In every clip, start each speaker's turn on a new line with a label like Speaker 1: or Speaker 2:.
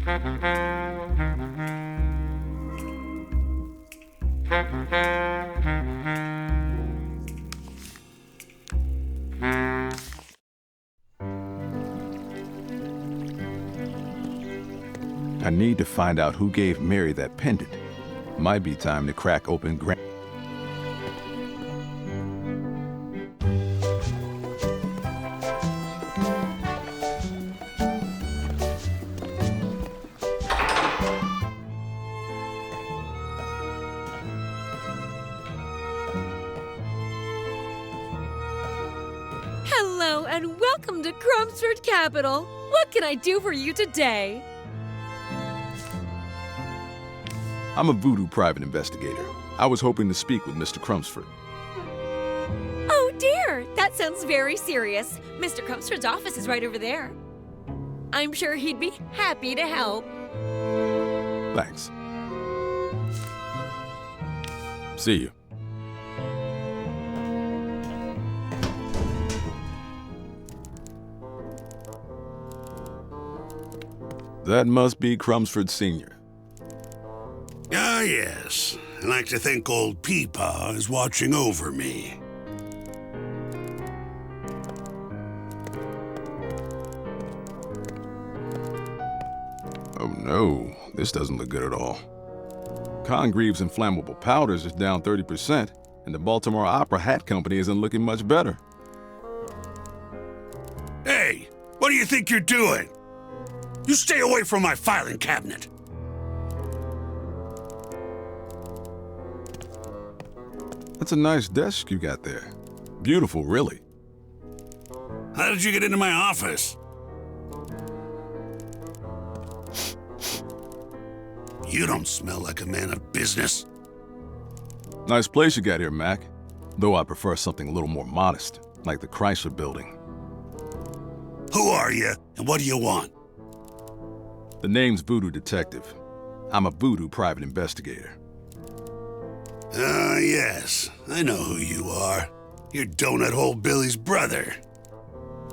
Speaker 1: I need to find out who gave Mary that pendant. Might be time to crack open
Speaker 2: Hello and welcome to Chelmsford Capital. What can I do for you today?
Speaker 1: I'm a Voodoo private investigator. I was hoping to speak with Mr. Chelmsford.
Speaker 2: Oh dear, that sounds very serious. Mr. Chelmsford's office is right over there. I'm sure he'd be happy to help.
Speaker 1: Thanks. See you. That must be Chelmsford Sr.
Speaker 3: Ah, yes. I like to think old Peepaw is watching over me.
Speaker 1: Oh no, this doesn't look good at all. Congreve's inflammable powders is down 30%, and the Baltimore Opera Hat Company isn't looking much better.
Speaker 3: Hey, what do you think you're doing? You stay away from my filing cabinet.
Speaker 1: That's a nice desk you got there. Beautiful, really.
Speaker 3: How did you get into my office? You don't smell like a man of business.
Speaker 1: Nice place you got here, Mac. Though I prefer something a little more modest, like the Chrysler Building.
Speaker 3: Who are you, and what do you want?
Speaker 1: The name's Voodoo Detective. I'm a Voodoo private investigator.
Speaker 3: Ah, yes. I know who you are. You're Donut Hole Billy's brother.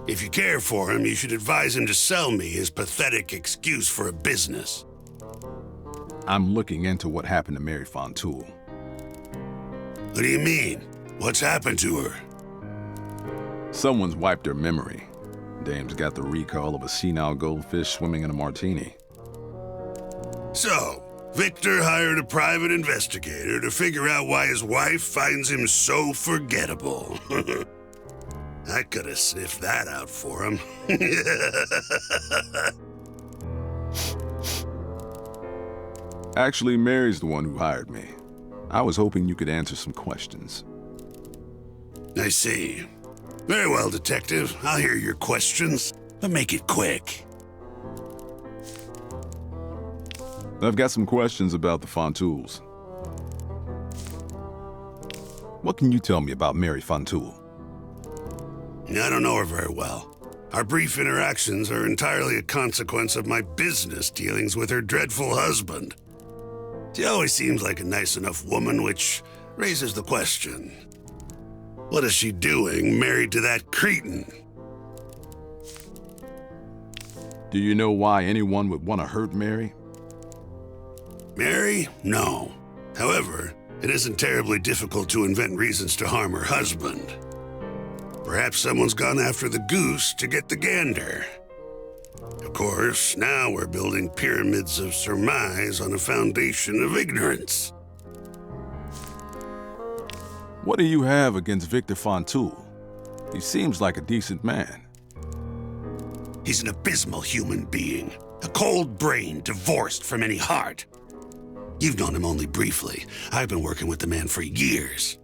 Speaker 3: If you care for him, you should advise him to sell me his pathetic excuse for a business.
Speaker 1: I'm looking into what happened to Mary Fontoul.
Speaker 3: What do you mean? What's happened to her?
Speaker 1: Someone's wiped her memory. Dame's got the recall of a senile goldfish swimming in a martini.
Speaker 3: So, Victor hired a private investigator to figure out why his wife finds him so forgettable. I could have sniffed that out for him.
Speaker 1: Actually, Mary's the one who hired me. I was hoping you could answer some questions.
Speaker 3: I see. Very well, Detective. I'll hear your questions, but make it quick.
Speaker 1: I've got some questions about the Fontouls. What can you tell me about Mary Fontoul?
Speaker 3: I don't know her very well. Our brief interactions are entirely a consequence of my business dealings with her dreadful husband. She always seems like a nice enough woman, which raises the question. What is she doing married to that cretin?
Speaker 1: Do you know why anyone would want to hurt Mary?
Speaker 3: Mary? No. However, it isn't terribly difficult to invent reasons to harm her husband. Perhaps someone's gone after the goose to get the gander. Of course, now we're building pyramids of surmise on a foundation of ignorance.
Speaker 1: What do you have against Victor Fontoul? He seems like a decent man.
Speaker 3: He's an abysmal human being, a cold brain divorced from any heart. You've known him only briefly. I've been working with the man for years.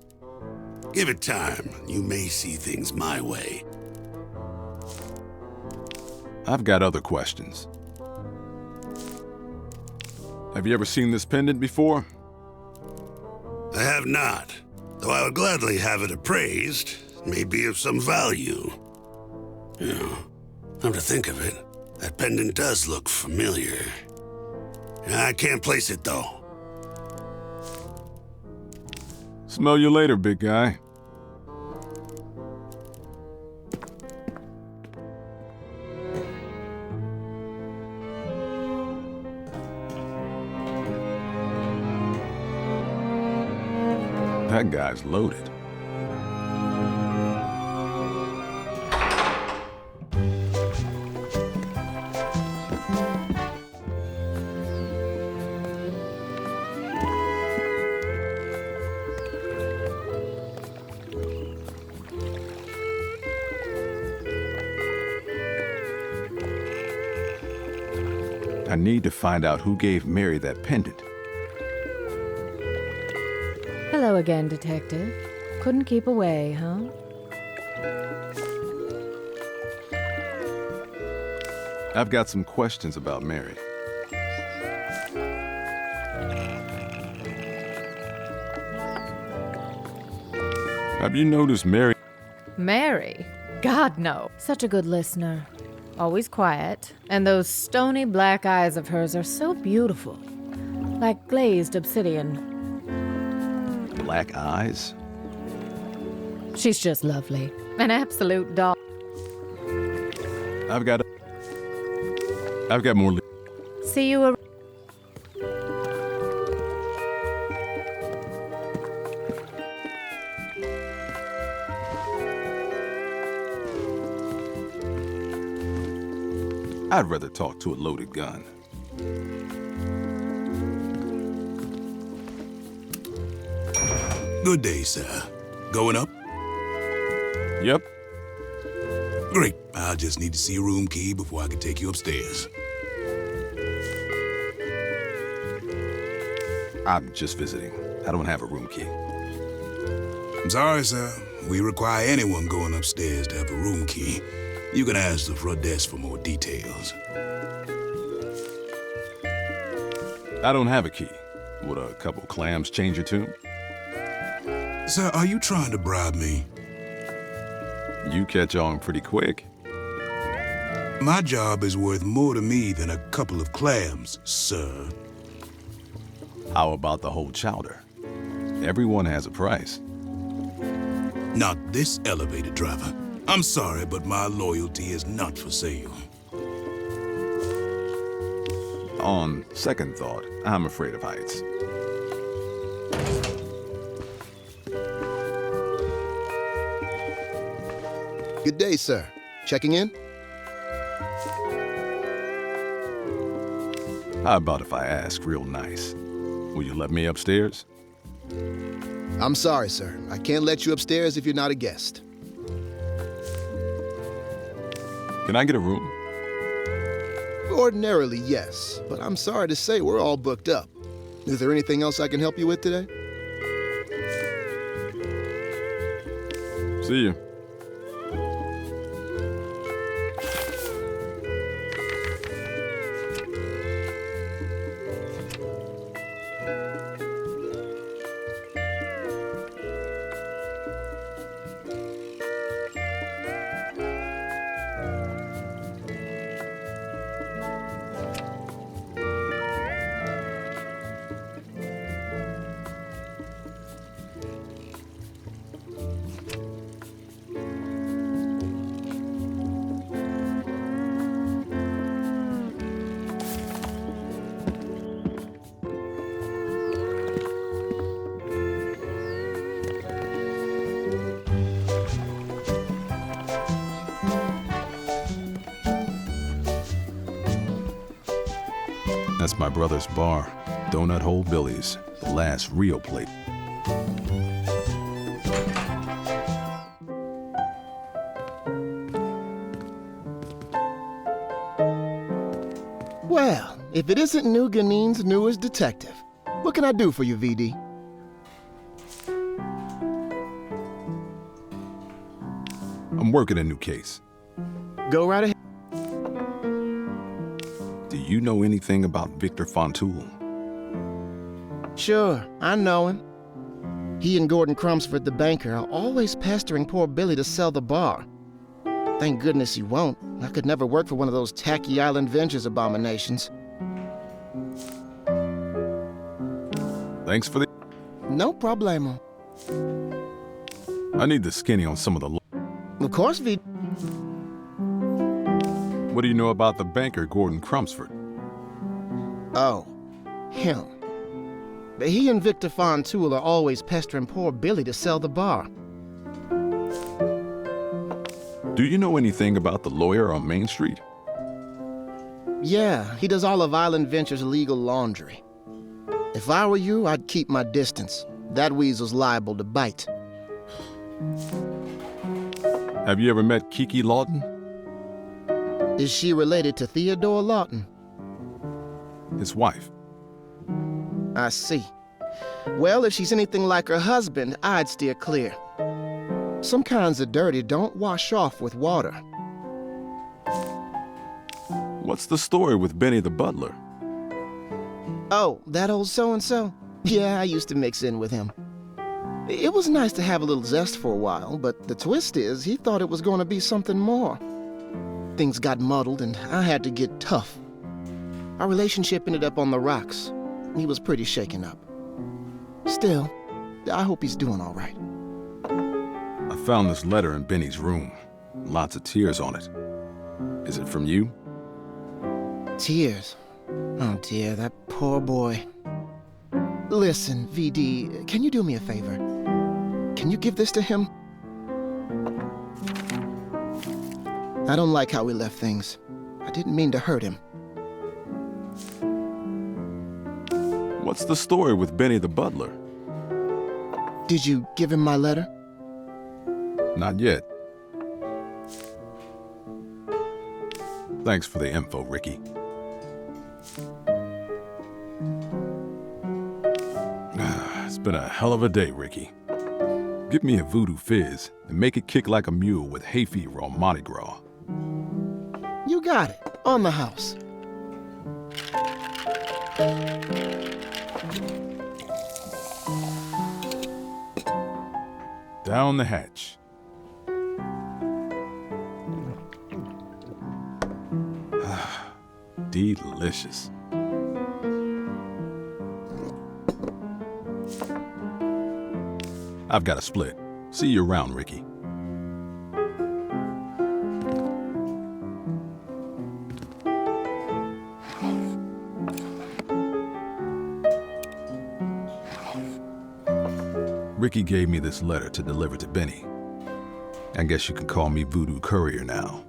Speaker 3: Give it time. You may see things my way.
Speaker 1: I've got other questions. Have you ever seen this pendant before?
Speaker 3: I have not, though I would gladly have it appraised. It may be of some value. Come to think of it, that pendant does look familiar. I can't place it, though.
Speaker 1: Smell you later, big guy. That guy's loaded. I need to find out who gave Mary that pendant.
Speaker 4: Hello again, Detective. Couldn't keep away, huh?
Speaker 1: I've got some questions about Mary. Have you noticed Mary?
Speaker 4: Mary? God, no. Such a good listener. Always quiet. And those stony black eyes of hers are so beautiful. Like glazed obsidian.
Speaker 1: Black eyes?
Speaker 4: She's just lovely. An absolute doll.
Speaker 1: I've got more.
Speaker 4: See you around.
Speaker 1: I'd rather talk to a loaded gun.
Speaker 5: Good day, sir. Going up?
Speaker 1: Yep.
Speaker 5: Great. I'll just need to see a room key before I can take you upstairs.
Speaker 1: I'm just visiting. I don't have a room key.
Speaker 5: I'm sorry, sir. We require anyone going upstairs to have a room key. You can ask the front desk for more details.
Speaker 1: I don't have a key. Would a couple clams change your tune?
Speaker 5: Sir, are you trying to bribe me?
Speaker 1: You catch on pretty quick.
Speaker 5: My job is worth more to me than a couple of clams, sir.
Speaker 1: How about the whole chowder? Everyone has a price.
Speaker 5: Not this elevator driver. I'm sorry, but my loyalty is not for sale.
Speaker 1: On second thought, I'm afraid of heights.
Speaker 6: Good day, sir. Checking in?
Speaker 1: How about if I ask real nice? Will you let me upstairs?
Speaker 6: I'm sorry, sir. I can't let you upstairs if you're not a guest.
Speaker 1: Can I get a room?
Speaker 6: Ordinarily, yes, but I'm sorry to say we're all booked up. Is there anything else I can help you with today?
Speaker 1: See you. That's my brother's bar, Donut Hole Billy's, the last real place.
Speaker 6: Well, if it isn't New Guinea's newest detective, what can I do for you, VD?
Speaker 1: I'm working a new case.
Speaker 6: Go right ahead.
Speaker 1: Do you know anything about Victor Fontoul?
Speaker 6: Sure, I know him. He and Gordon Crumsford, the banker, are always pestering poor Billy to sell the bar. Thank goodness he won't. I could never work for one of those tacky Island Ventures abominations.
Speaker 1: Thanks for the...
Speaker 6: No problemo.
Speaker 1: I need the skinny on some of the...
Speaker 6: Of course, VD.
Speaker 1: What do you know about the banker, Gordon Crumsford?
Speaker 6: Oh, him. He and Victor Fontoul are always pestering poor Billy to sell the bar.
Speaker 1: Do you know anything about the lawyer on Main Street?
Speaker 6: Yeah, he does all of Island Venture's legal laundry. If I were you, I'd keep my distance. That weasel's liable to bite.
Speaker 1: Have you ever met Kiki Lawton?
Speaker 6: Is she related to Theodore Lawton?
Speaker 1: His wife.
Speaker 6: I see. Well, if she's anything like her husband, I'd steer clear. Some kinds of dirty don't wash off with water.
Speaker 1: What's the story with Benny the butler?
Speaker 6: Oh, that old so-and-so? Yeah, I used to mix in with him. It was nice to have a little zest for a while, but the twist is he thought it was going to be something more. Things got muddled and I had to get tough. Our relationship ended up on the rocks. He was pretty shaken up. Still, I hope he's doing all right.
Speaker 1: I found this letter in Benny's room. Lots of tears on it. Is it from you?
Speaker 6: Tears. Oh dear, that poor boy. Listen, VD, can you do me a favor? Can you give this to him? I don't like how we left things. I didn't mean to hurt him.
Speaker 1: What's the story with Benny the butler?
Speaker 6: Did you give him my letter?
Speaker 1: Not yet. Thanks for the info, Ricky. It's been a hell of a day, Ricky. Give me a voodoo fizz and make it kick like a mule with hay fever on Mardi Gras.
Speaker 6: You got it. On the house.
Speaker 1: Down the hatch. Delicious. I've got a split. See you around, Ricky. Ricky gave me this letter to deliver to Benny. I guess you can call me Voodoo Courier now.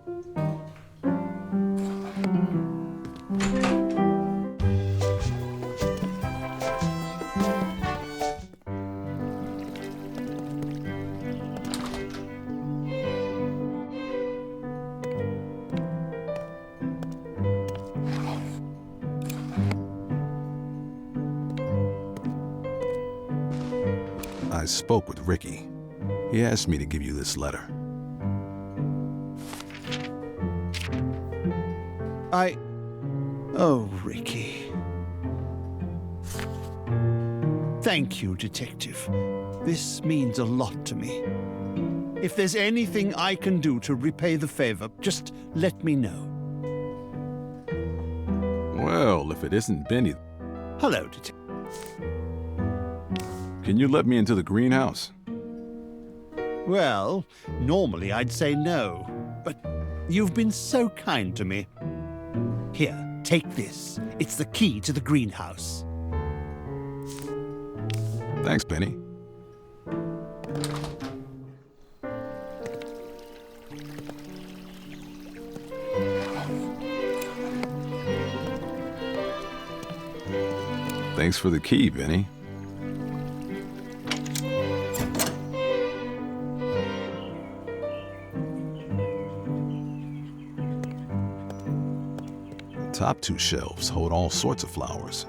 Speaker 1: I spoke with Ricky. He asked me to give you this letter.
Speaker 7: Oh, Ricky. Thank you, Detective. This means a lot to me. If there's anything I can do to repay the favor, just let me know.
Speaker 1: Well, if it isn't Benny,
Speaker 7: Hello, Detective.
Speaker 1: can you let me into the greenhouse?
Speaker 7: Well, normally I'd say no, but you've been so kind to me. Here, take this. It's the key to the greenhouse.
Speaker 1: Thanks, Benny. Thanks for the key, Benny. The top two shelves hold all sorts of flowers.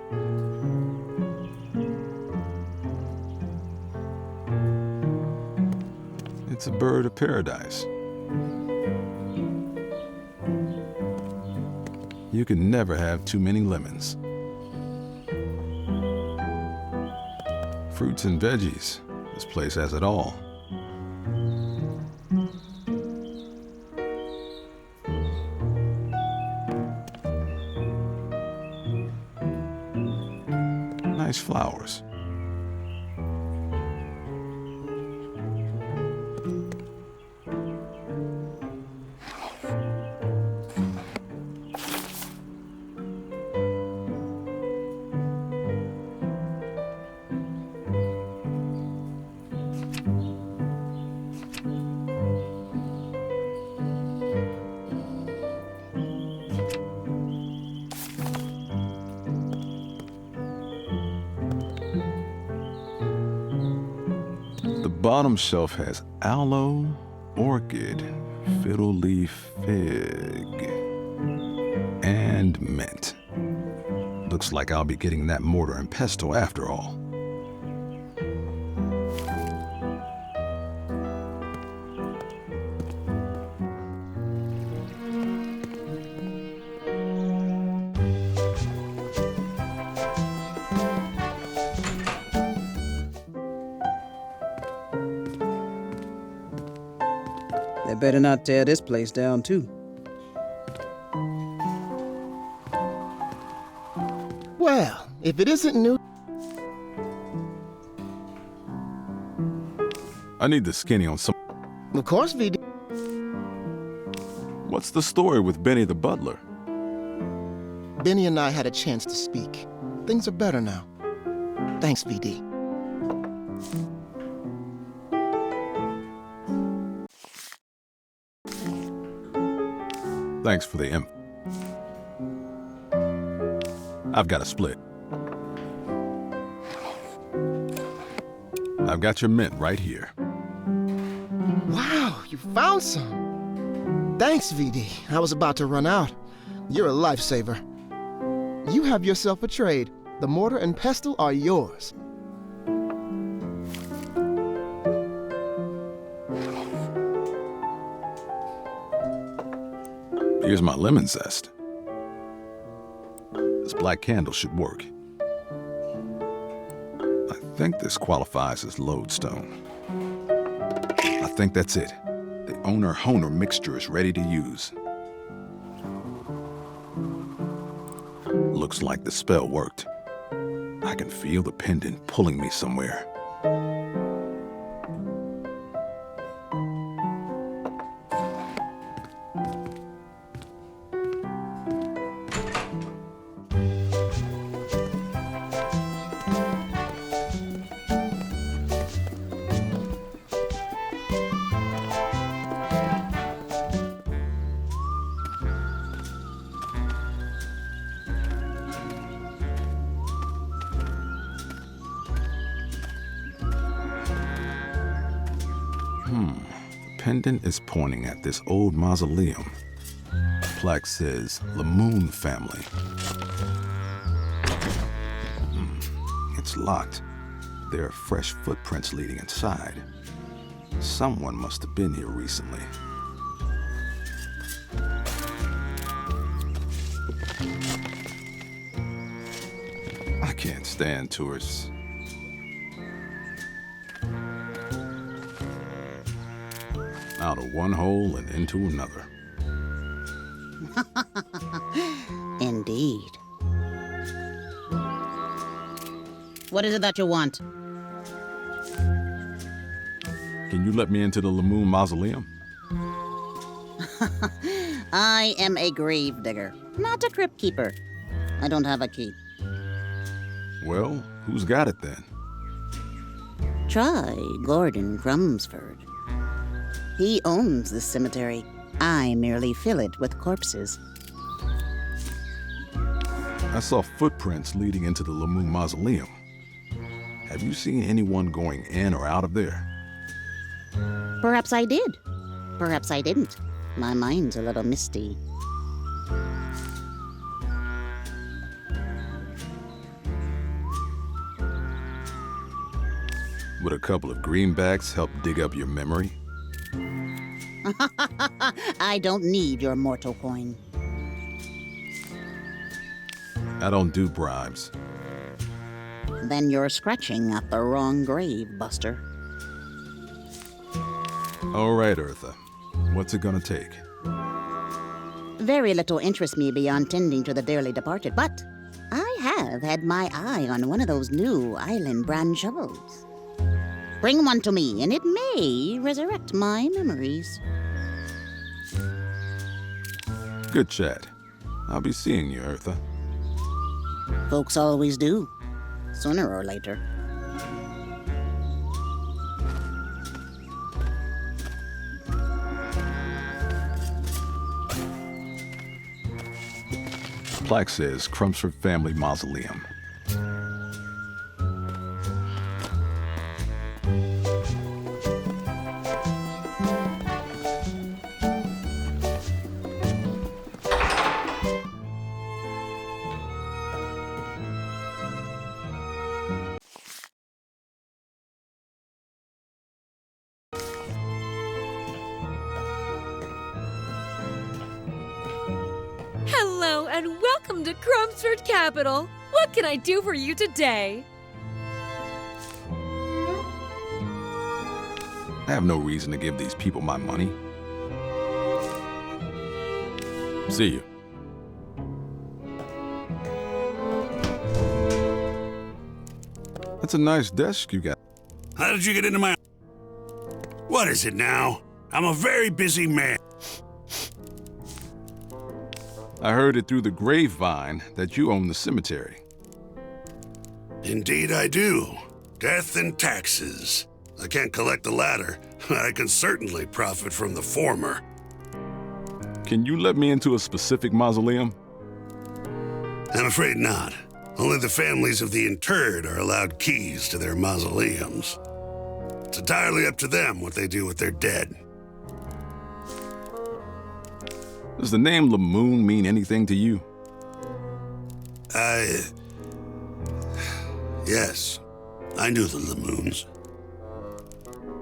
Speaker 1: It's a bird of paradise. You can never have too many lemons. Fruits and veggies. This place has it all. Nice flowers. bottom shelf has aloe, orchid, fiddle leaf, fig, and mint. Looks like I'll be getting that mortar and pestle after all.
Speaker 8: They better not tear this place down, too.
Speaker 6: Well, if it isn't new...
Speaker 1: I need the skinny on some...
Speaker 6: Of course, VD.
Speaker 1: What's the story with Benny the butler?
Speaker 6: Benny and I had a chance to speak. Things are better now. Thanks, VD.
Speaker 1: Thanks for the info. I've got a split. I've got your mint right here.
Speaker 6: Wow, you found some. Thanks, VD. I was about to run out. You're a lifesaver. You have yourself a trade. The mortar and pestle are yours.
Speaker 1: Here's my lemon zest. This black candle should work. I think this qualifies as lodestone. I think that's it. The owner-honer mixture is ready to use. Looks like the spell worked. I can feel the pendant pulling me somewhere. The pendant is pointing at this old mausoleum. The plaque says, Lamoon family. It's locked. There are fresh footprints leading inside. Someone must have been here recently. I can't stand tourists. Out of one hole and into another.
Speaker 9: Indeed. What is it that you want?
Speaker 1: Can you let me into the Lamoon Mausoleum?
Speaker 9: I am a grave digger, not a crypt keeper. I don't have a key.
Speaker 1: Well, who's got it then?
Speaker 9: Try Gordon Crumsford. He owns this cemetery. I merely fill it with corpses.
Speaker 1: I saw footprints leading into the Lamoon Mausoleum. Have you seen anyone going in or out of there?
Speaker 9: Perhaps I did. Perhaps I didn't. My mind's a little misty.
Speaker 1: Would a couple of greenbacks help dig up your memory?
Speaker 9: I don't need your mortal coin.
Speaker 1: I don't do bribes.
Speaker 9: Then you're scratching at the wrong grave, Buster.
Speaker 1: All right, Eartha. What's it gonna take?
Speaker 9: Very little interests me beyond tending to the dearly departed, but I have had my eye on one of those new island brand shovels. Bring one to me, and it may resurrect my memories.
Speaker 1: Good chat. I'll be seeing you, Eartha.
Speaker 9: Folks always do, sooner or later.
Speaker 1: Plaque says Crumsford Family Mausoleum.
Speaker 2: Hello and welcome to Crumpsford Capital. What can I do for you today?
Speaker 1: I have no reason to give these people my money. See you. That's a nice desk you got.
Speaker 3: How did you get into my... What is it now? I'm a very busy man.
Speaker 1: I heard it through the grapevine that you own the cemetery.
Speaker 3: Indeed I do. Death and taxes. I can't collect the latter, but I can certainly profit from the former.
Speaker 1: Can you let me into a specific mausoleum?
Speaker 3: I'm afraid not. Only the families of the interred are allowed keys to their mausoleums. It's entirely up to them what they do with their dead.
Speaker 1: Does the name Lamoon mean anything to you?
Speaker 3: Yes. I knew the Lamoons.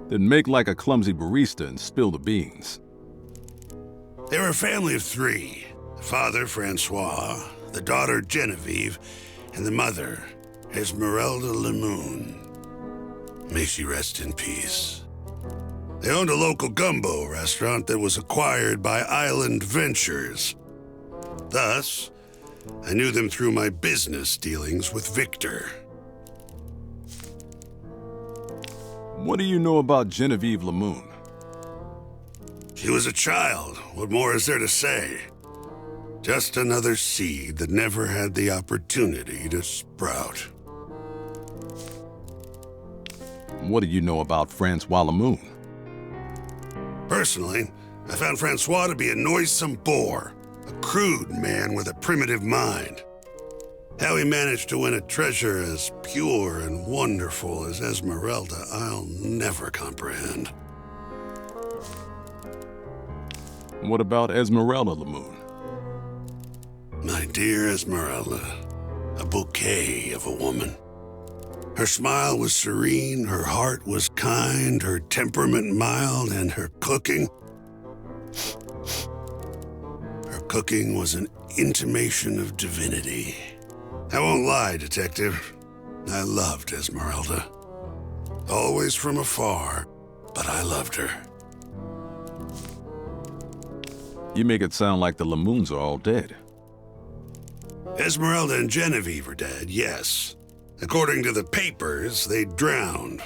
Speaker 1: Then make like a clumsy barista and spill the beans.
Speaker 3: They were a family of three. The father, Francois, the daughter, Genevieve, and the mother, Esmeralda Lamoon. May she rest in peace. They owned a local gumbo restaurant that was acquired by Island Ventures. Thus, I knew them through my business dealings with Victor.
Speaker 1: What do you know about Genevieve Lamoon?
Speaker 3: She was a child. What more is there to say? Just another seed that never had the opportunity to sprout.
Speaker 1: What do you know about Francois Lamoon?
Speaker 3: Personally, I found Francois to be a noisome bore, a crude man with a primitive mind. How he managed to win a treasure as pure and wonderful as Esmeralda, I'll never comprehend.
Speaker 1: What about Esmeralda Lamoon?
Speaker 3: My dear Esmeralda, a bouquet of a woman. Her smile was serene, her heart was kind, her temperament mild, and her cooking was an intimation of divinity. I won't lie, Detective. I loved Esmeralda. Always from afar, but I loved her.
Speaker 1: You make it sound like the Lamoons are all dead.
Speaker 3: Esmeralda and Genevieve are dead, yes. According to the papers, they drowned.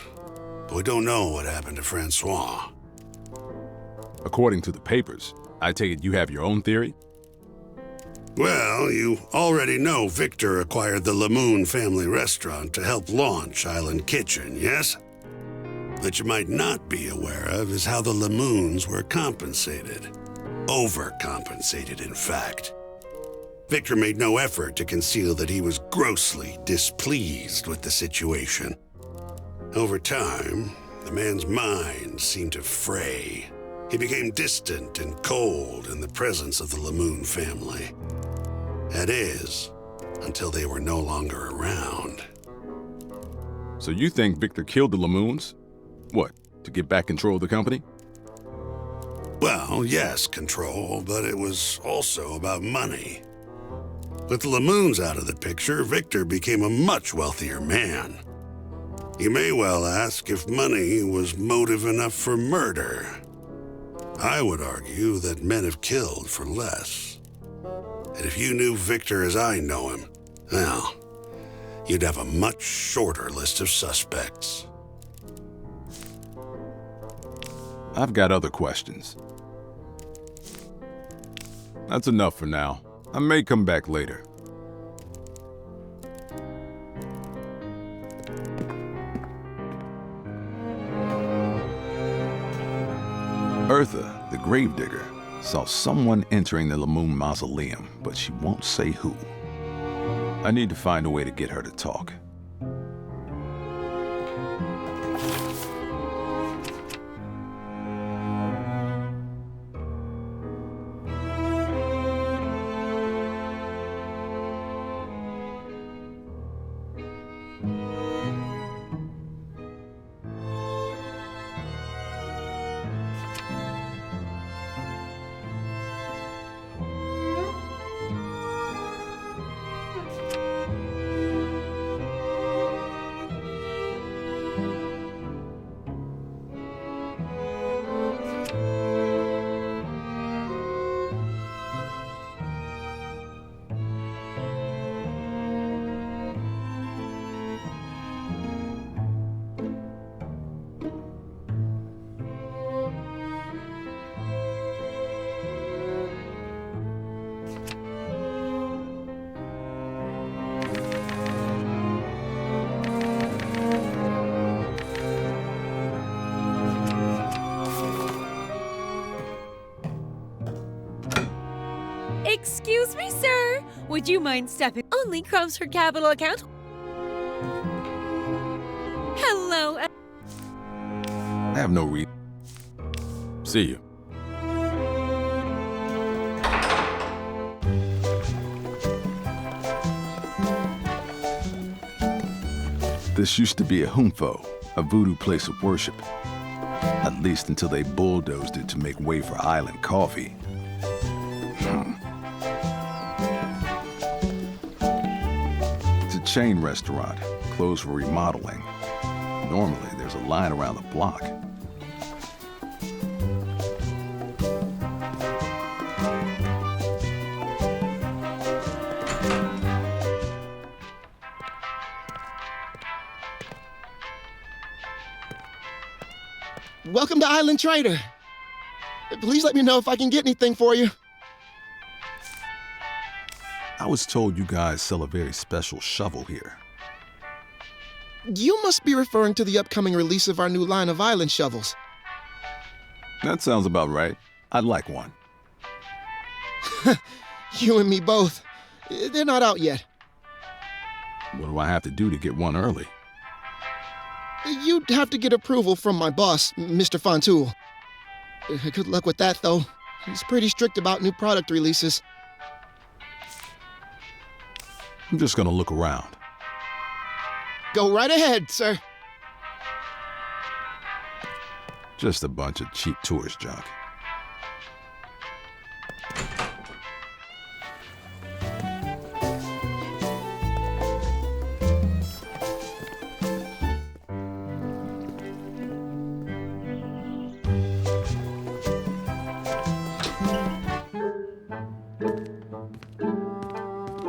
Speaker 3: But we don't know what happened to Francois.
Speaker 1: According to the papers, I take it you have your own theory?
Speaker 3: Well, you already know Victor acquired the Lamoon family restaurant to help launch Island Kitchen, yes? What you might not be aware of is how the Lamoons were compensated. Overcompensated, in fact. Victor made no effort to conceal that he was grossly displeased with the situation. Over time, the man's mind seemed to fray. He became distant and cold in the presence of the Lamoon family. That is, until they were no longer around.
Speaker 1: So you think Victor killed the Lamoons? What, to get back control of the company?
Speaker 3: Well, yes, control, but it was also about money. With the Lamoons out of the picture, Victor became a much wealthier man. You may well ask if money was motive enough for murder. I would argue that men have killed for less. And if you knew Victor as I know him, well, you'd have a much shorter list of suspects.
Speaker 1: I've got other questions. That's enough for now. I may come back later. Eartha, the gravedigger, saw someone entering the Lamoon mausoleum, but she won't say who. I need to find a way to get her to talk.
Speaker 2: Excuse me, sir. Would you mind stepping? Only Chelmsford Capital account. Hello.
Speaker 1: I have no reason. See you. This used to be a humfo, a voodoo place of worship. At least until they bulldozed it to make way for island coffee. It's a chain restaurant, closed for remodeling. Normally, there's a line around the block.
Speaker 6: Welcome to Island Trader. Please let me know if I can get anything for you.
Speaker 1: I was told you guys sell a very special shovel here.
Speaker 6: You must be referring to the upcoming release of our new line of island shovels.
Speaker 1: That sounds about right. I'd like one.
Speaker 6: You and me both. They're not out yet.
Speaker 1: What do I have to do to get one early?
Speaker 6: You'd have to get approval from my boss, Mr. Fontoul. Good luck with that, though. He's pretty strict about new product releases.
Speaker 1: I'm just gonna look around.
Speaker 6: Go right ahead, sir.
Speaker 1: Just a bunch of cheap tourist junk.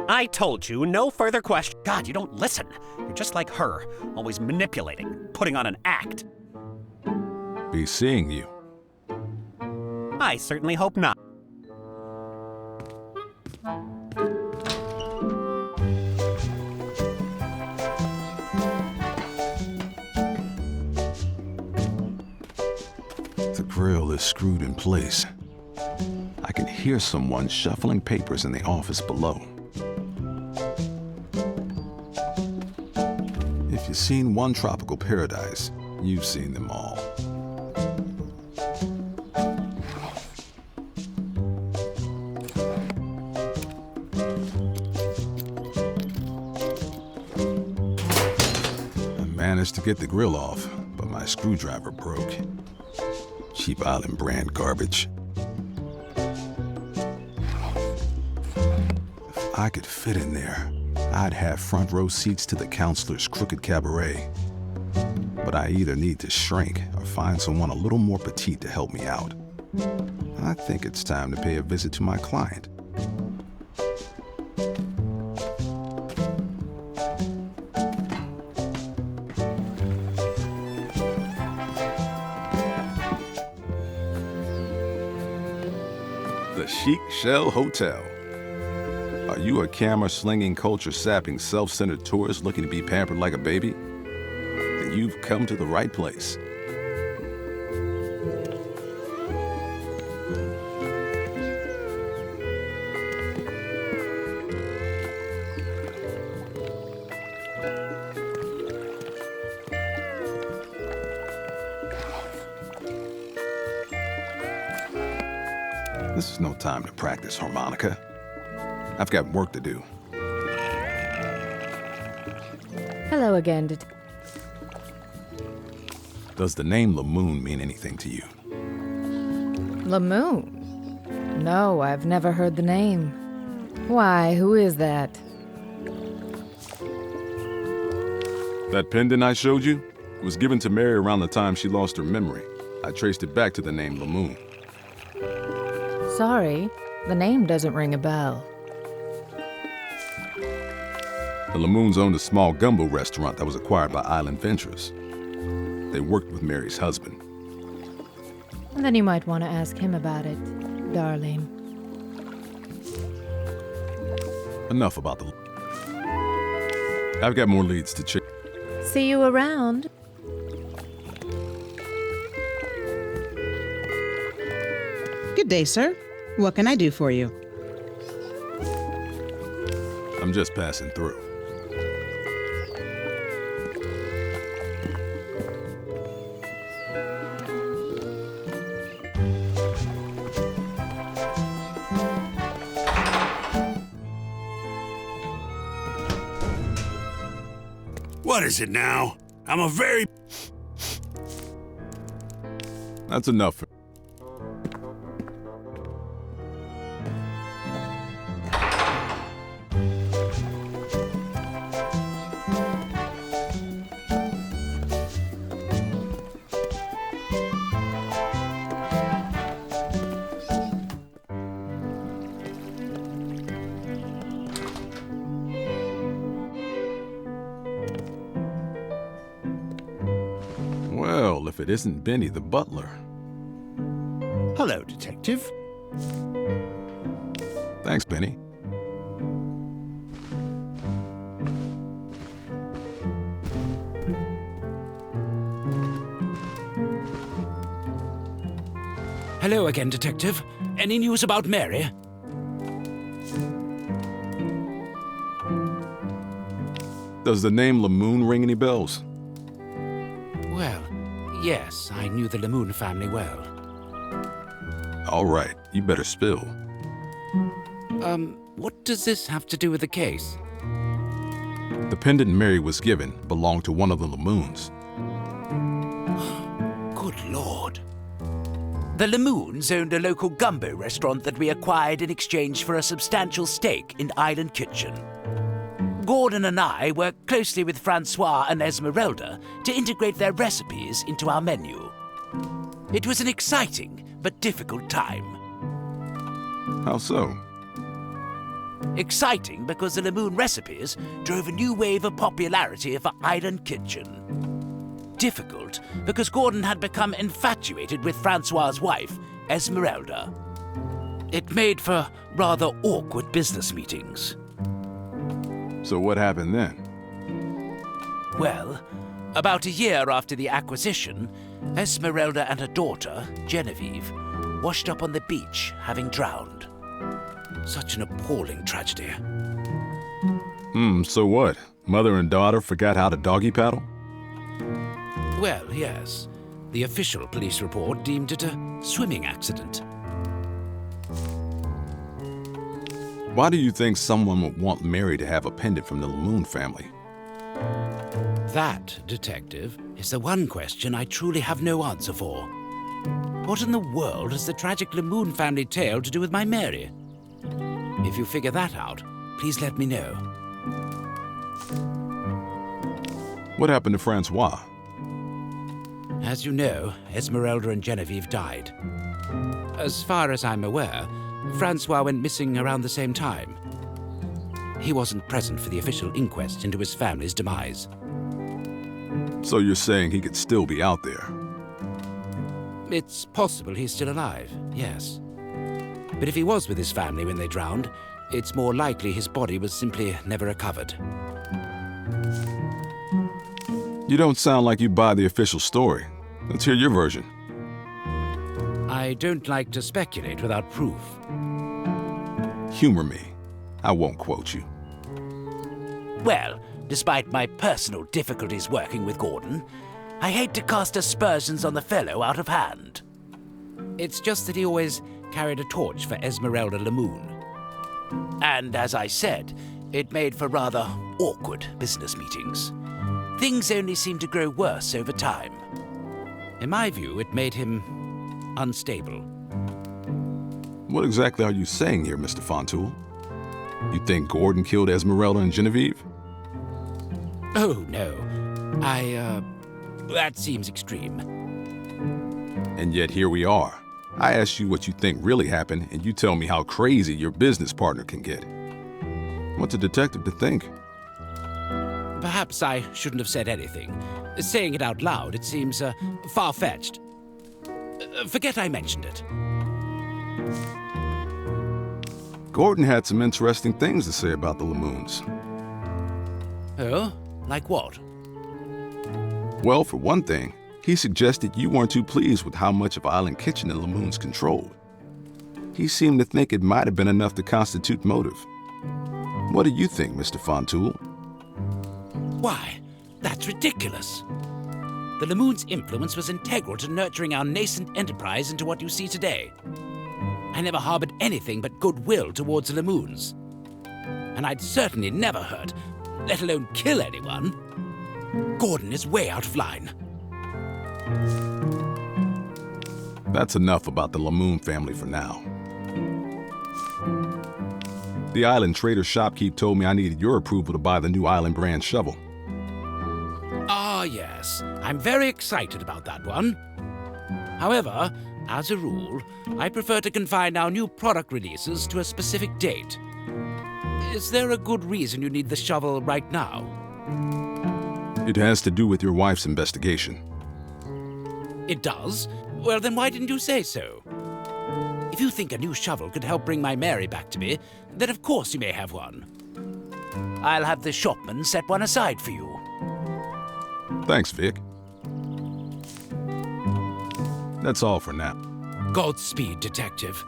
Speaker 10: I told you, no further question. God, you don't listen. You're just like her, always manipulating, putting on an act.
Speaker 1: Be seeing you.
Speaker 10: I certainly hope not.
Speaker 1: The grill is screwed in place. I can hear someone shuffling papers in the office below. If you've seen one tropical paradise, you've seen them all. I managed to get the grill off, but my screwdriver broke. Cheap island brand garbage. If I could fit in there, I'd have front row seats to the counselor's crooked cabaret. But I either need to shrink or find someone a little more petite to help me out. I think it's time to pay a visit to my client. The Chic Shell Hotel. Are you a camera-slinging, culture-sapping, self-centered tourist looking to be pampered like a baby? Then you've come to the right place. This is no time to practice harmonica. I've got work to do.
Speaker 4: Hello again,
Speaker 1: Does the name Lamoon mean anything to you?
Speaker 4: Lamoon? No, I've never heard the name. Why, who is that?
Speaker 1: That pendant I showed you was given to Mary around the time she lost her memory. I traced it back to the name Lamoon.
Speaker 4: Sorry, the name doesn't ring a bell.
Speaker 1: The Lamoons owned a small gumbo restaurant that was acquired by Island Ventures. They worked with Mary's husband.
Speaker 4: And then you might want to ask him about it, darling.
Speaker 1: Enough about the... I've got more leads to check.
Speaker 4: See you around.
Speaker 8: Good day, sir. What can I do for you?
Speaker 1: I'm just passing through.
Speaker 3: What is it now? I'm a very...
Speaker 1: That's enough. Well, if it isn't Benny the butler.
Speaker 7: Hello, Detective.
Speaker 1: Thanks, Benny.
Speaker 11: Hello again, Detective. Any news about Mary?
Speaker 1: Does the name Lamoon ring any bells?
Speaker 11: Well, yes, I knew the Lamoon family well.
Speaker 1: All right, you better spill.
Speaker 11: What does this have to do with the case?
Speaker 1: The pendant Mary was given belonged to one of the Lamoons.
Speaker 11: Good Lord. The Lamoons owned a local gumbo restaurant that we acquired in exchange for a substantial stake in Island Kitchen. Gordon and I worked closely with Francois and Esmeralda to integrate their recipes into our menu. It was an exciting but difficult time.
Speaker 1: How so?
Speaker 11: Exciting because the Lamoon recipes drove a new wave of popularity for Island Kitchen. Difficult because Gordon had become infatuated with Francois's wife, Esmeralda. It made for rather awkward business meetings.
Speaker 1: So what happened then?
Speaker 11: Well, about a year after the acquisition, Esmeralda and her daughter, Genevieve, washed up on the beach, having drowned. Such an appalling tragedy.
Speaker 1: So what? Mother and daughter forgot how to doggy paddle?
Speaker 11: Well, yes. The official police report deemed it a swimming accident.
Speaker 1: Why do you think someone would want Mary to have a pendant from the Lamoon family?
Speaker 11: That, Detective, is the one question I truly have no answer for. What in the world has the tragic Lamoon family tale to do with my Mary? If you figure that out, please let me know.
Speaker 1: What happened to Francois?
Speaker 11: As you know, Esmeralda and Genevieve died. As far as I'm aware, Francois went missing around the same time. He wasn't present for the official inquest into his family's demise.
Speaker 1: So you're saying he could still be out there?
Speaker 11: It's possible he's still alive, yes. But if he was with his family when they drowned, it's more likely his body was simply never recovered.
Speaker 1: You don't sound like you buy the official story. Let's hear your version.
Speaker 11: I don't like to speculate without proof.
Speaker 1: Humor me. I won't quote you.
Speaker 11: Well, despite my personal difficulties working with Gordon, I hate to cast aspersions on the fellow out of hand. It's just that he always carried a torch for Esmeralda Lamoon. And as I said, it made for rather awkward business meetings. Things only seemed to grow worse over time. In my view, it made him unstable.
Speaker 1: What exactly are you saying here, Mr. Fontoul? You think Gordon killed Esmeralda and Genevieve?
Speaker 11: Oh, no. That seems extreme.
Speaker 1: And yet here we are. I asked you what you think really happened, and you tell me how crazy your business partner can get. What's a detective to think?
Speaker 11: Perhaps I shouldn't have said anything. Saying it out loud, it seems far-fetched. Forget I mentioned it.
Speaker 1: Gordon had some interesting things to say about the Lamoons.
Speaker 11: Oh? Like what?
Speaker 1: Well, for one thing, he suggested you weren't too pleased with how much of Island Kitchen the Lamoons controlled. He seemed to think it might have been enough to constitute motive. What do you think, Mr. Fontoul?
Speaker 11: Why, that's ridiculous. The Lamoon's influence was integral to nurturing our nascent enterprise into what you see today. I never harbored anything but goodwill towards the Lamoons. And I'd certainly never hurt, let alone kill anyone. Gordon is way out of line.
Speaker 1: That's enough about the Lamoon family for now. The Island Trader shopkeep told me I needed your approval to buy the new Island brand shovel.
Speaker 11: Ah, yes. I'm very excited about that one. However, as a rule, I prefer to confine our new product releases to a specific date. Is there a good reason you need the shovel right now?
Speaker 1: It has to do with your wife's investigation.
Speaker 11: It does? Well, then why didn't you say so? If you think a new shovel could help bring my Mary back to me, then of course you may have one. I'll have the shopman set one aside for you.
Speaker 1: Thanks, Vic. That's all for now.
Speaker 11: Godspeed, Detective.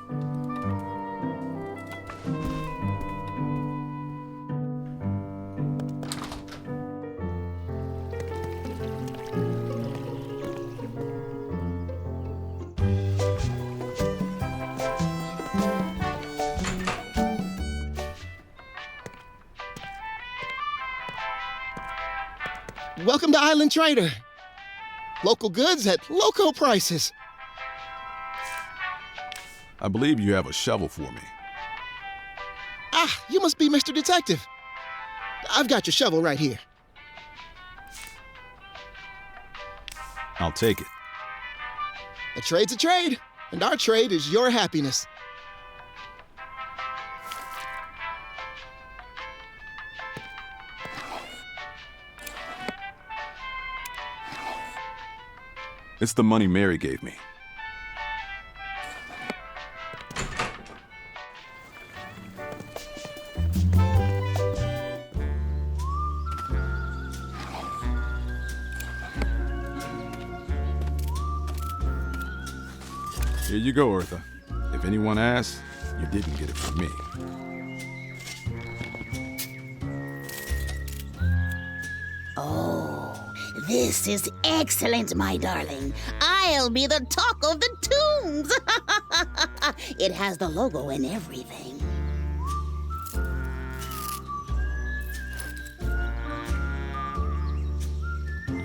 Speaker 6: Welcome to Island Trader. Local goods at local prices.
Speaker 1: I believe you have a shovel for me.
Speaker 6: Ah, you must be Mr. Detective. I've got your shovel right here.
Speaker 1: I'll take it.
Speaker 6: A trade's a trade, and our trade is your happiness.
Speaker 1: It's the money Mary gave me. Here you go, Eartha. If anyone asks, you didn't get it from me.
Speaker 9: Oh, this is excellent, my darling. I'll be the talk of the tombs. It has the logo and everything.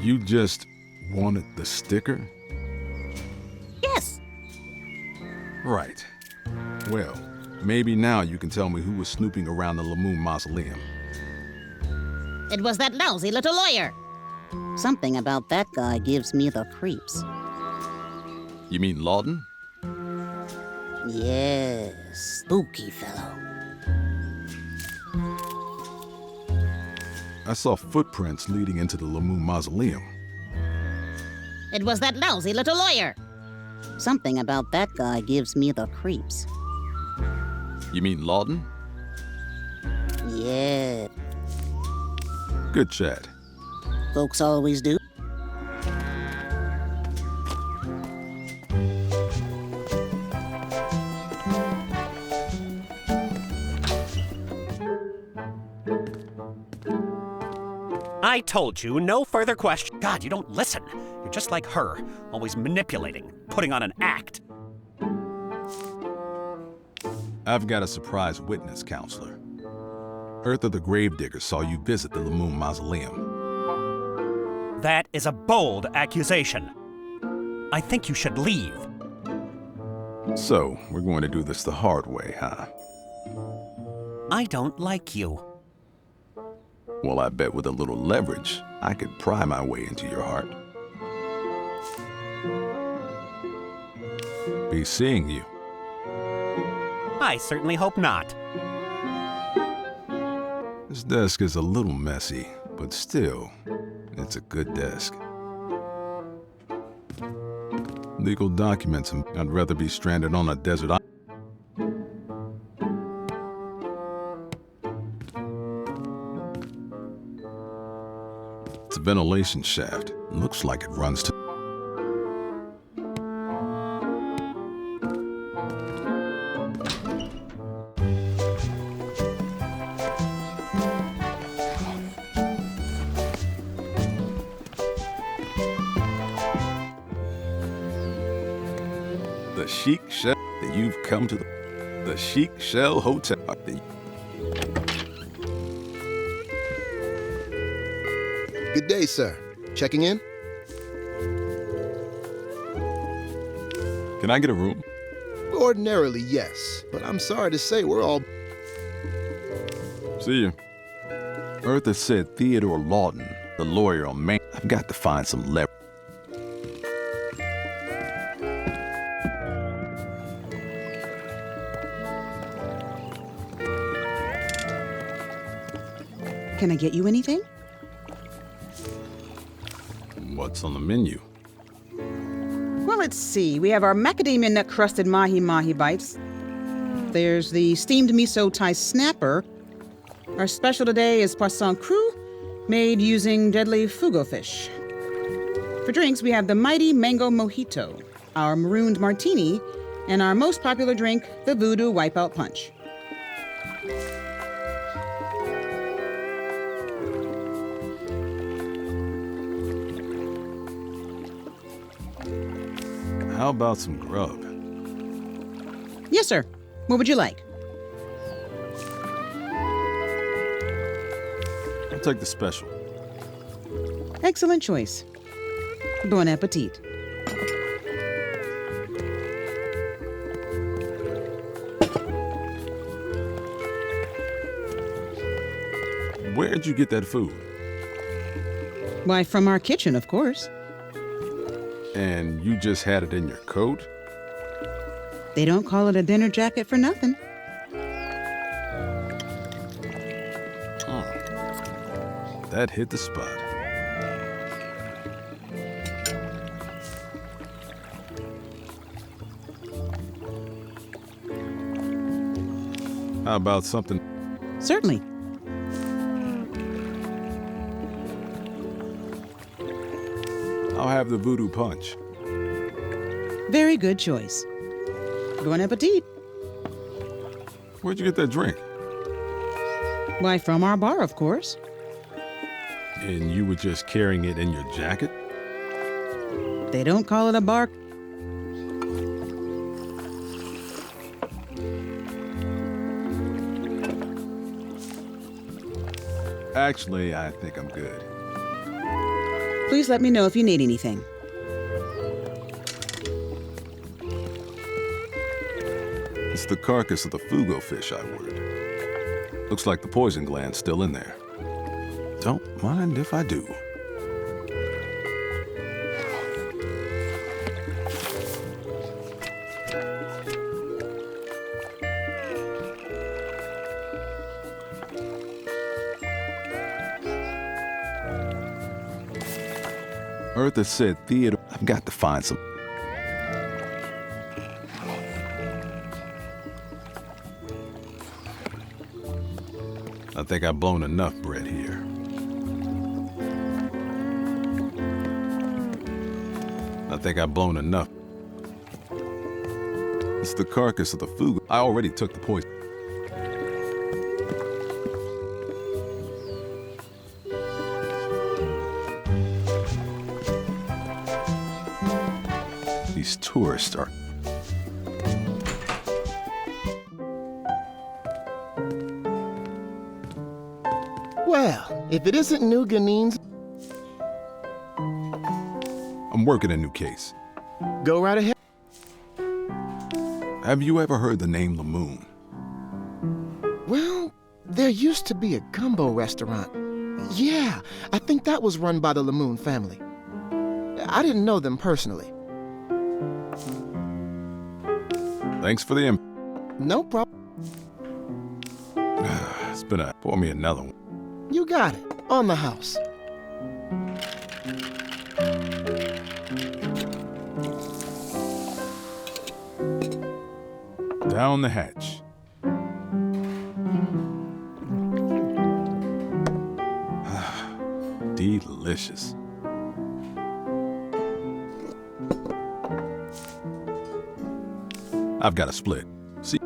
Speaker 1: You just wanted the sticker?
Speaker 9: Yes.
Speaker 1: Right. Well, maybe now you can tell me who was snooping around the Lamoon mausoleum.
Speaker 9: It was that lousy little lawyer. Something about that guy gives me the creeps.
Speaker 1: You mean Lawton?
Speaker 9: Yes, spooky fellow.
Speaker 1: I saw footprints leading into the Lamoon mausoleum.
Speaker 9: It was that lousy little lawyer. Something about that guy gives me the creeps.
Speaker 1: You mean Lawton?
Speaker 9: Yeah,
Speaker 1: Good chat.
Speaker 9: folks always do.
Speaker 10: I told you, no further question. God, you don't listen. You're just like her, always manipulating, putting on an act.
Speaker 1: I've got a surprise witness, counselor. Eartha the Gravedigger saw you visit the Lamoon mausoleum.
Speaker 10: That is a bold accusation. I think you should leave.
Speaker 1: So, we're going to do this the hard way, huh?
Speaker 10: I don't like you.
Speaker 1: Well, I bet with a little leverage, I could pry my way into your heart. Be seeing you.
Speaker 10: I certainly hope not.
Speaker 1: This desk is a little messy, but still, it's a good desk. Legal documents, and I'd rather be stranded on a desert island. It's a ventilation shaft. Looks like it runs to... The Chic Shell. You've come to the Chic Shell Hotel.
Speaker 6: Good day, sir. Checking in?
Speaker 1: Can I get a room?
Speaker 6: Ordinarily, yes, but I'm sorry to say we're all...
Speaker 1: See you. Eartha said Theodore Lawton, the lawyer on Main. I've got to find some leverage.
Speaker 8: Can I get you anything?
Speaker 1: What's on the menu?
Speaker 8: Well, let's see. We have our macadamia nut crusted mahi mahi bites. There's the steamed miso Thai snapper. Our special today is poisson cru, made using deadly fugo fish. For drinks, we have the mighty mango mojito, our marooned martini, and our most popular drink, the Voodoo Wipeout Punch.
Speaker 1: How about some grub?
Speaker 8: Yes, sir. What would you like?
Speaker 1: I'll take the special.
Speaker 8: Excellent choice. Bon appetit.
Speaker 1: Where'd you get that food?
Speaker 8: Why, from our kitchen, of course.
Speaker 1: And you just had it in your coat?
Speaker 8: They don't call it a dinner jacket for nothing.
Speaker 1: That hit the spot. How about something?
Speaker 8: Certainly.
Speaker 1: I'll have the Voodoo Punch.
Speaker 8: Very good choice. Bon appetit.
Speaker 1: Where'd you get that drink?
Speaker 8: Why, from our bar, of course.
Speaker 1: And you were just carrying it in your jacket?
Speaker 8: They don't call it a bar.
Speaker 1: Actually, I think I'm good.
Speaker 8: Please let me know if you need anything.
Speaker 1: It's the carcass of the fugo fish I ordered. Looks like the poison gland's still in there. Don't mind if I do. Eartha said Theodore. I've got to find some. I think I've blown enough bread here. I think I've blown enough. It's the carcass of the fugu. I already took the poison. These tourists are...
Speaker 6: Well, if it isn't New Guineans,
Speaker 1: I'm working a new case.
Speaker 6: go right ahead.
Speaker 1: Have you ever heard the name Lamoon?
Speaker 6: Well, there used to be a gumbo restaurant. Yeah, I think that was run by the Lamoon family. I didn't know them personally.
Speaker 1: Thanks for the
Speaker 6: No problem.
Speaker 1: It's been a... Pour me another one.
Speaker 6: You got it. On the house.
Speaker 1: Down the hatch. Delicious. I've got a split. See?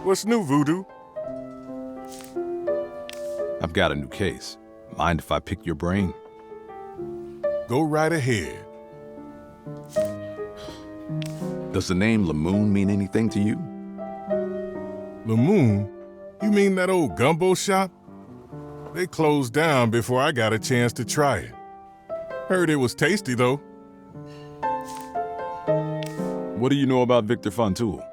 Speaker 12: What's new, Voodoo?
Speaker 1: I've got a new case. Mind if I pick your brain?
Speaker 12: Go right ahead.
Speaker 1: Does the name Lamoon mean anything to you?
Speaker 12: Lamoon? You mean that old gumbo shop? They closed down before I got a chance to try it. Heard it was tasty, though.
Speaker 1: What do you know about Victor Fontoul?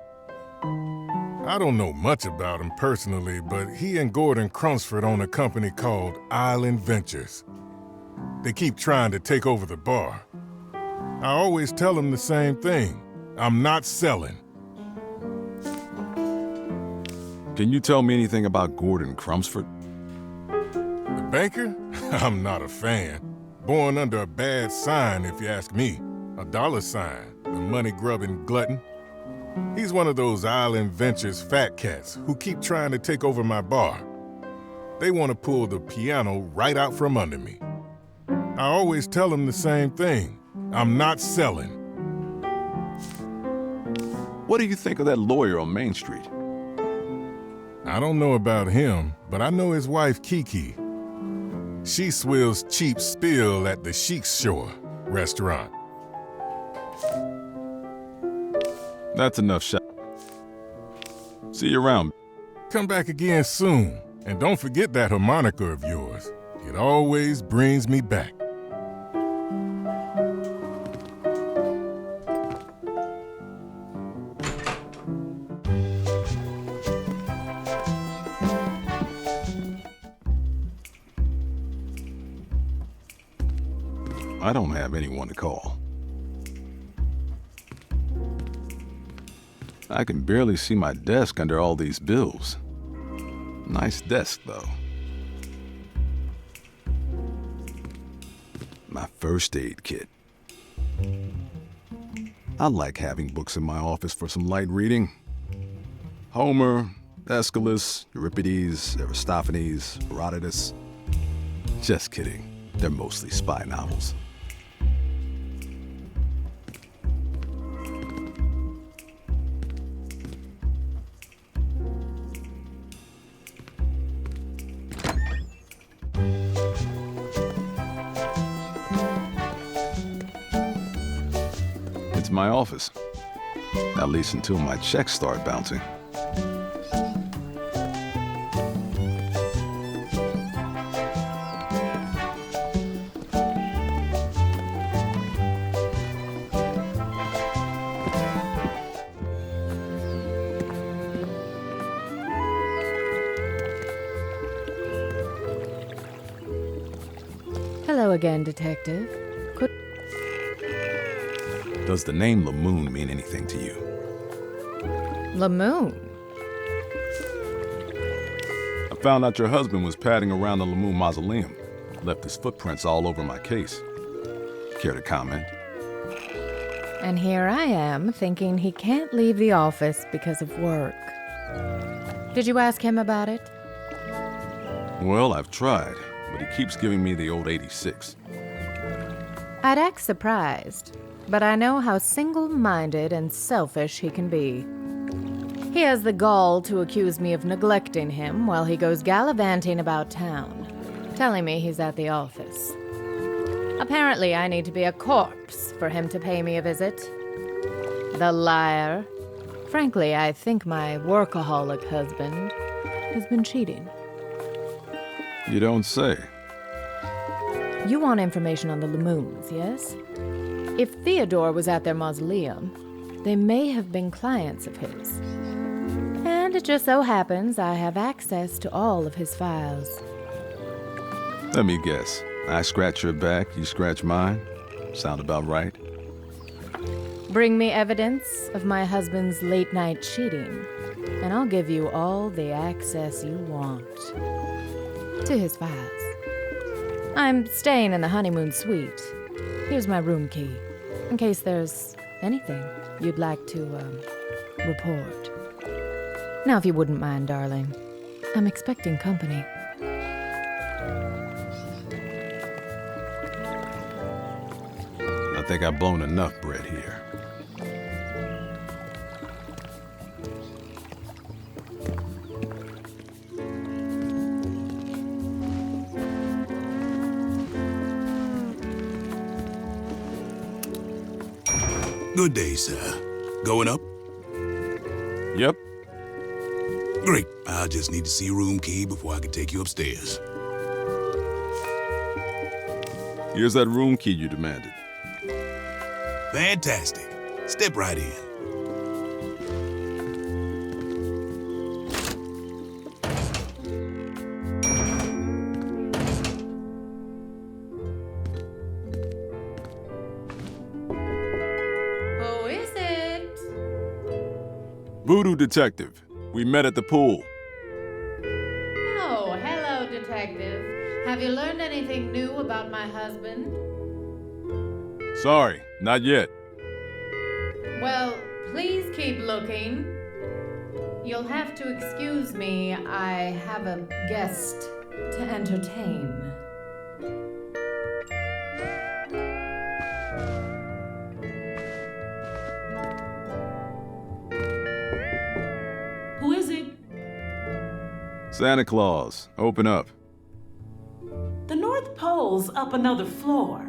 Speaker 12: I don't know much about him personally, but he and Gordon Crumpsford own a company called Island Ventures. They keep trying to take over the bar. I always tell them the same thing. I'm not selling.
Speaker 1: Can you tell me anything about Gordon Crumpsford?
Speaker 12: The banker? I'm not a fan. Born under a bad sign, if you ask me. A dollar sign, the money-grubbing glutton. He's one of those Island Ventures fat cats who keep trying to take over my bar. They want to pull the piano right out from under me. I always tell them the same thing. I'm not selling.
Speaker 1: What do you think of that lawyer on Main Street?
Speaker 12: I don't know about him, but I know his wife, Kiki. She swills cheap spill at the Chic Shore restaurant.
Speaker 1: That's enough shot. See you around.
Speaker 12: Come back again soon, and don't forget that harmonica of yours. It always brings me back.
Speaker 1: I don't have anyone to call. I can barely see my desk under all these bills. Nice desk, though. My first aid kit. I like having books in my office for some light reading. Homer, Aeschylus, Euripides, Aristophanes, Herodotus. Just kidding. They're mostly spy novels. It's my office. At least until my checks start bouncing.
Speaker 4: Hello again, Detective.
Speaker 1: Does the name Lamoon mean anything to you?
Speaker 4: Lamoon?
Speaker 1: I found out your husband was padding around the Lamoon mausoleum. Left his footprints all over my case. Care to comment?
Speaker 4: And here I am, thinking he can't leave the office because of work. Did you ask him about it?
Speaker 1: Well, I've tried, but he keeps giving me the old 86.
Speaker 4: I'd act surprised, but I know how single-minded and selfish he can be. He has the gall to accuse me of neglecting him while he goes gallivanting about town, telling me he's at the office. Apparently, I need to be a corpse for him to pay me a visit. The liar. Frankly, I think my workaholic husband has been cheating.
Speaker 1: You don't say.
Speaker 4: You want information on the Lamoons, yes? If Theodore was at their mausoleum, they may have been clients of his. And it just so happens I have access to all of his files.
Speaker 1: Let me guess. I scratch your back, you scratch mine? Sound about right?
Speaker 4: Bring me evidence of my husband's late-night cheating, and I'll give you all the access you want to his files. I'm staying in the honeymoon suite. Here's my room key, in case there's anything you'd like to, report. Now, if you wouldn't mind, darling, I'm expecting company.
Speaker 1: I think I've blown enough bread here.
Speaker 5: Good day, sir. Going up?
Speaker 1: Yep.
Speaker 5: Great. I'll just need to see a room key before I can take you upstairs.
Speaker 1: Here's that room key you demanded.
Speaker 5: Fantastic. Step right in.
Speaker 4: Who is it?
Speaker 1: Voodoo Detective. We met at the pool.
Speaker 4: Oh, hello, Detective. Have you learned anything new about my husband?
Speaker 1: Sorry, not yet.
Speaker 4: Well, please keep looking. You'll have to excuse me. I have a guest to entertain.
Speaker 13: Who is it?
Speaker 1: Santa Claus, open up.
Speaker 13: The North Pole's up another floor.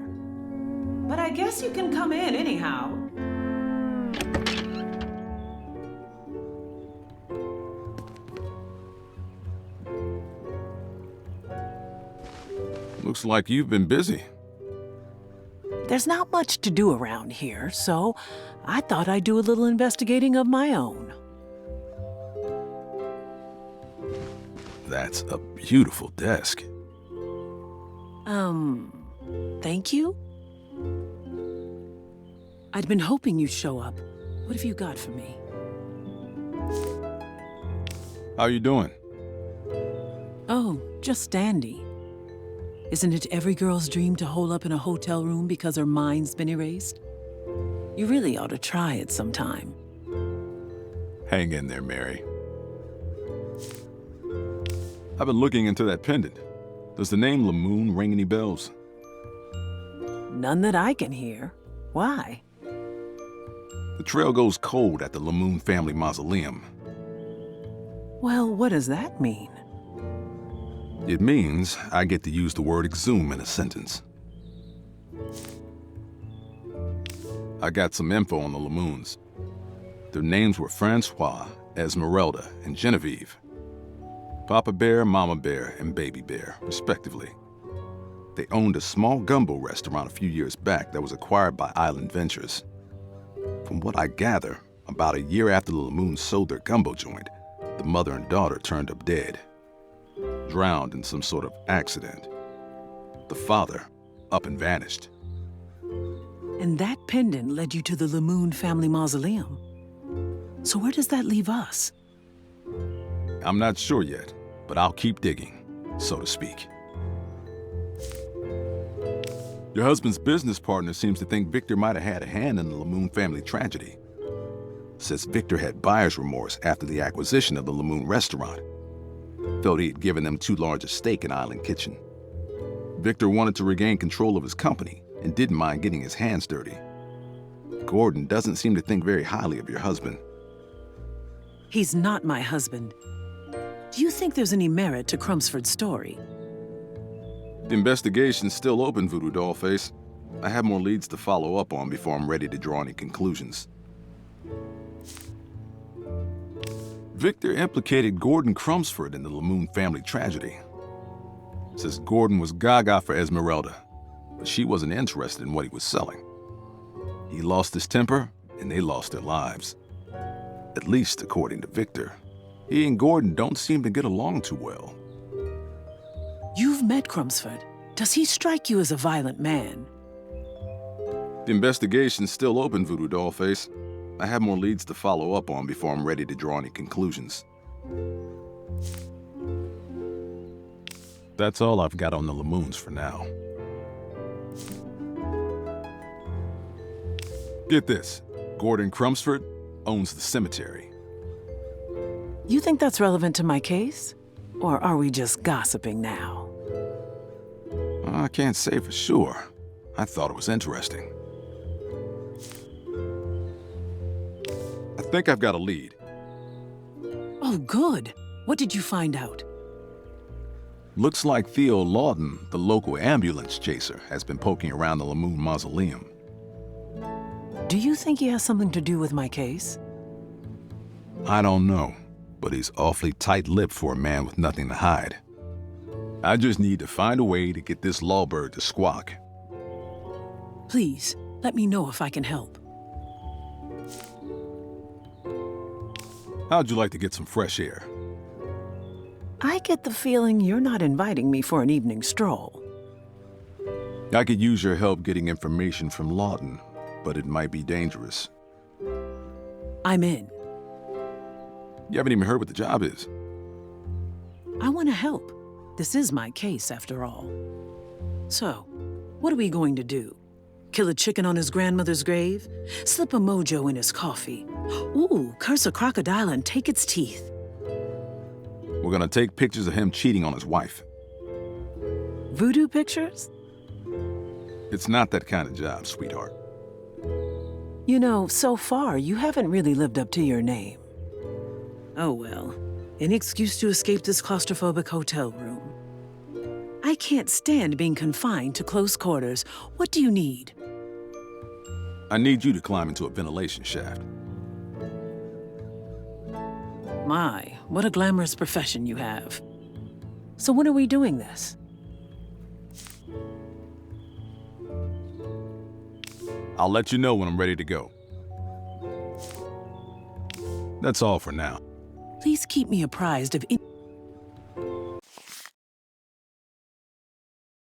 Speaker 13: But I guess you can come in anyhow.
Speaker 1: Looks like you've been busy.
Speaker 13: There's not much to do around here, so I thought I'd do a little investigating of my own.
Speaker 1: That's a beautiful desk.
Speaker 13: Thank you? I'd been hoping you'd show up. What have you got for me?
Speaker 1: How you doing?
Speaker 13: Oh, just dandy. Isn't it every girl's dream to hole up in a hotel room because her mind's been erased? You really ought to try it sometime.
Speaker 1: Hang in there, Mary. I've been looking into that pendant. Does the name Lamoon ring any bells?
Speaker 13: None that I can hear. Why?
Speaker 1: The trail goes cold at the Lamoon family mausoleum.
Speaker 13: Well, what does that mean?
Speaker 1: It means I get to use the word exhume in a sentence. I got some info on the Lamoons. Their names were Francois, Esmeralda, and Genevieve. Papa Bear, Mama Bear, and Baby Bear, respectively. They owned a small gumbo restaurant a few years back that was acquired by Island Ventures. From what I gather, about a year after the Lamoons sold their gumbo joint, the mother and daughter turned up dead, drowned in some sort of accident. The father up and vanished.
Speaker 13: And that pendant led you to the Lamoon family mausoleum. So where does that leave us?
Speaker 1: I'm not sure yet, but I'll keep digging, so to speak. Your husband's business partner seems to think Victor might have had a hand in the Lamoon family tragedy. Says Victor had buyer's remorse after the acquisition of the Lamoon restaurant. Felt he had given them too large a stake in Island Kitchen. Victor wanted to regain control of his company and didn't mind getting his hands dirty. Gordon doesn't seem to think very highly of your husband.
Speaker 13: He's not my husband. Do you think there's any merit to Crumsford's story?
Speaker 1: The investigation's still open, Voodoo Dollface. I have more leads to follow up on before I'm ready to draw any conclusions. Victor implicated Gordon Crumsford in the Lamoon family tragedy. Says Gordon was gaga for Esmeralda, but she wasn't interested in what he was selling. He lost his temper, and they lost their lives. At least according to Victor. He and Gordon don't seem to get along too well.
Speaker 13: You've met Crumsford. Does he strike you as a violent man?
Speaker 1: The investigation's still open, Voodoo Dollface. I have more leads to follow up on before I'm ready to draw any conclusions. That's all I've got on the Lamoons for now. Get this. Gordon Crumsford owns the cemetery.
Speaker 13: You think that's relevant to my case? Or are we just gossiping now?
Speaker 1: I can't say for sure. I thought it was interesting. I think I've got a lead.
Speaker 13: Oh, good. What did you find out?
Speaker 1: Looks like Theo Lawton, the local ambulance chaser, has been poking around the Lamoon mausoleum.
Speaker 13: Do you think he has something to do with my case?
Speaker 1: I don't know, but he's awfully tight-lipped for a man with nothing to hide. I just need to find a way to get this lawbird to squawk.
Speaker 13: Please, let me know if I can help.
Speaker 1: How'd you like to get some fresh air?
Speaker 13: I get the feeling you're not inviting me for an evening stroll.
Speaker 1: I could use your help getting information from Lawton, but it might be dangerous.
Speaker 13: I'm in.
Speaker 1: You haven't even heard what the job is.
Speaker 13: I want to help. This is my case, after all. So, what are we going to do? Kill a chicken on his grandmother's grave? Slip a mojo in his coffee? Ooh, curse a crocodile and take its teeth?
Speaker 1: We're gonna take pictures of him cheating on his wife.
Speaker 13: Voodoo pictures?
Speaker 1: It's not that kind of job, sweetheart.
Speaker 13: You know, so far, you haven't really lived up to your name. Oh well, an excuse to escape this claustrophobic hotel room. I can't stand being confined to close quarters. What do you need?
Speaker 1: I need you to climb into a ventilation shaft.
Speaker 13: My, what a glamorous profession you have. So when are we doing this?
Speaker 1: I'll let you know when I'm ready to go. That's all for now.
Speaker 13: Please keep me apprised of any